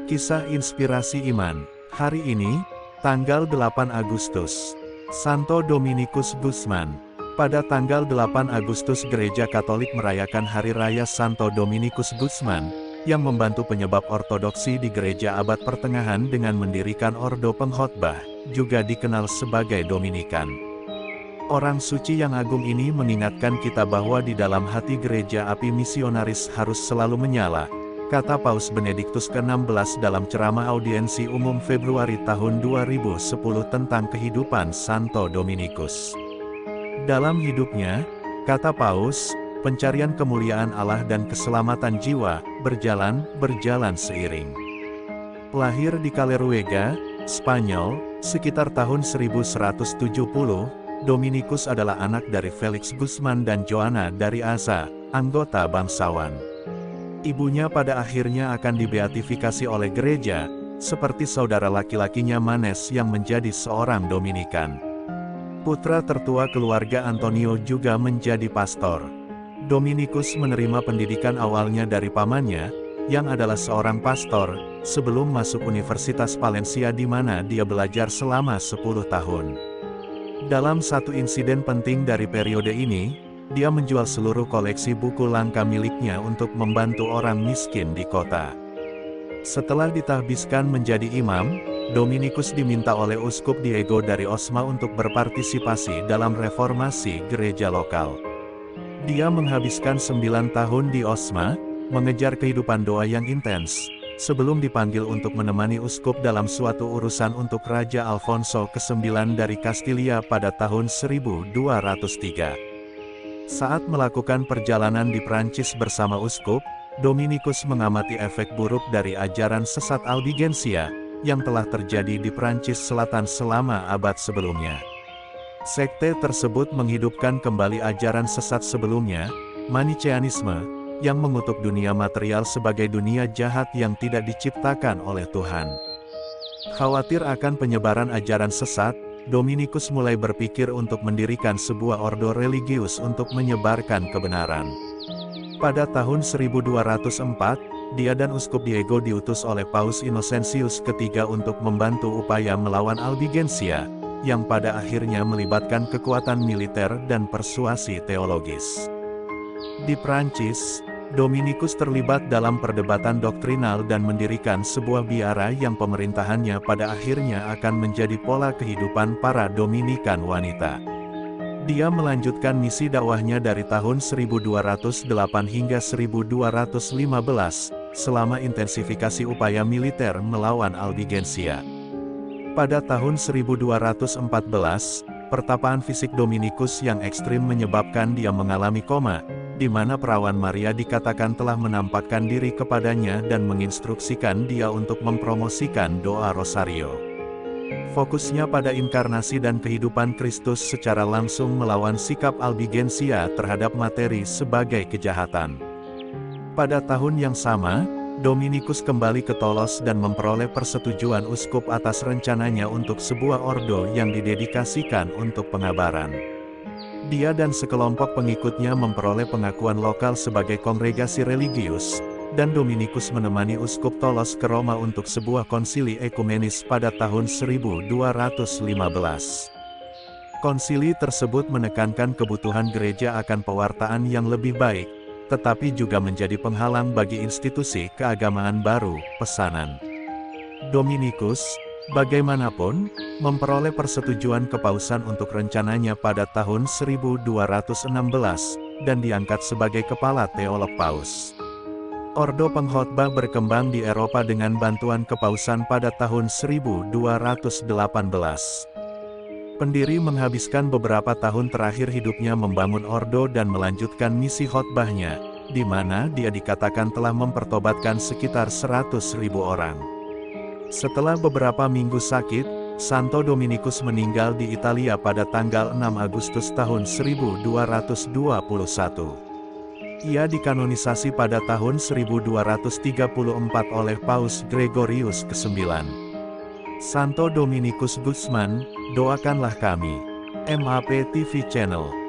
Kisah Inspirasi Iman. Hari ini, tanggal 8 Agustus. Santo Dominikus Guzman. Pada tanggal 8 Agustus Gereja Katolik merayakan Hari Raya Santo Dominikus Guzman, yang membantu penyebab ortodoksi di Gereja Abad Pertengahan dengan mendirikan Ordo Pengkhotbah, juga dikenal sebagai Dominikan. Orang suci yang agung ini mengingatkan kita bahwa di dalam hati gereja api misionaris harus selalu menyala, kata Paus Benediktus ke-16 dalam ceramah audiensi umum Februari tahun 2010 tentang kehidupan Santo Dominikus. Dalam hidupnya, kata Paus, pencarian kemuliaan Allah dan keselamatan jiwa, berjalan seiring. Lahir di Caleruega, Spanyol, sekitar tahun 1170, Dominikus adalah anak dari Felix Guzman dan Joana dari Aza, anggota bangsawan. Ibunya pada akhirnya akan dibeatifikasi oleh gereja, seperti saudara laki-lakinya Manes yang menjadi seorang Dominikan. Putra tertua keluarga Antonio juga menjadi pastor. Dominikus menerima pendidikan awalnya dari pamannya, yang adalah seorang pastor, sebelum masuk Universitas Valencia di mana dia belajar selama 10 tahun. Dalam satu insiden penting dari periode ini, dia menjual seluruh koleksi buku langka miliknya untuk membantu orang miskin di kota. Setelah ditahbiskan menjadi imam, Dominikus diminta oleh Uskup Diego dari Osma untuk berpartisipasi dalam reformasi gereja lokal. Dia menghabiskan 9 tahun di Osma, mengejar kehidupan doa yang intens, sebelum dipanggil untuk menemani uskup dalam suatu urusan untuk Raja Alfonso ke-9 dari Kastilia pada tahun 1203. Saat melakukan perjalanan di Prancis bersama uskup, Dominikus mengamati efek buruk dari ajaran sesat Albigensia, yang telah terjadi di Prancis Selatan selama abad sebelumnya. Sekte tersebut menghidupkan kembali ajaran sesat sebelumnya, Manicheanisme, yang mengutuk dunia material sebagai dunia jahat yang tidak diciptakan oleh Tuhan. Khawatir akan penyebaran ajaran sesat, Dominikus mulai berpikir untuk mendirikan sebuah ordo religius untuk menyebarkan kebenaran. Pada tahun 1204, dia dan Uskup Diego diutus oleh Paus Innocentius III untuk membantu upaya melawan Albigensia, yang pada akhirnya melibatkan kekuatan militer dan persuasi teologis. Di Prancis, Dominikus terlibat dalam perdebatan doktrinal dan mendirikan sebuah biara yang pemerintahannya pada akhirnya akan menjadi pola kehidupan para Dominikan wanita. Dia melanjutkan misi dakwahnya dari tahun 1208 hingga 1215, selama intensifikasi upaya militer melawan Albigensia. Pada tahun 1214, pertapaan fisik Dominikus yang ekstrim menyebabkan dia mengalami koma, di mana perawan Maria dikatakan telah menampakkan diri kepadanya dan menginstruksikan dia untuk mempromosikan doa Rosario. Fokusnya pada inkarnasi dan kehidupan Kristus secara langsung melawan sikap Albigensia terhadap materi sebagai kejahatan. Pada tahun yang sama, Dominikus kembali ke Tolos dan memperoleh persetujuan uskup atas rencananya untuk sebuah ordo yang didedikasikan untuk pengabaran. Dia dan sekelompok pengikutnya memperoleh pengakuan lokal sebagai kongregasi religius, dan Dominikus menemani Uskup Tolos ke Roma untuk sebuah konsili ekumenis pada tahun 1215. Konsili tersebut menekankan kebutuhan gereja akan pewartaan yang lebih baik, tetapi juga menjadi penghalang bagi institusi keagamaan baru, pesanan. Dominikus, bagaimanapun, memperoleh persetujuan kepausan untuk rencananya pada tahun 1216, dan diangkat sebagai kepala teolog paus. Ordo Pengkhotbah berkembang di Eropa dengan bantuan kepausan pada tahun 1218. Pendiri menghabiskan beberapa tahun terakhir hidupnya membangun ordo dan melanjutkan misi khotbahnya, di mana dia dikatakan telah mempertobatkan sekitar 100.000 orang. Setelah beberapa minggu sakit, Santo Dominikus meninggal di Italia pada tanggal 6 Agustus tahun 1221. Ia dikanonisasi pada tahun 1234 oleh Paus Gregorius ke-9. Santo Dominikus Guzman, doakanlah kami. MAP TV Channel.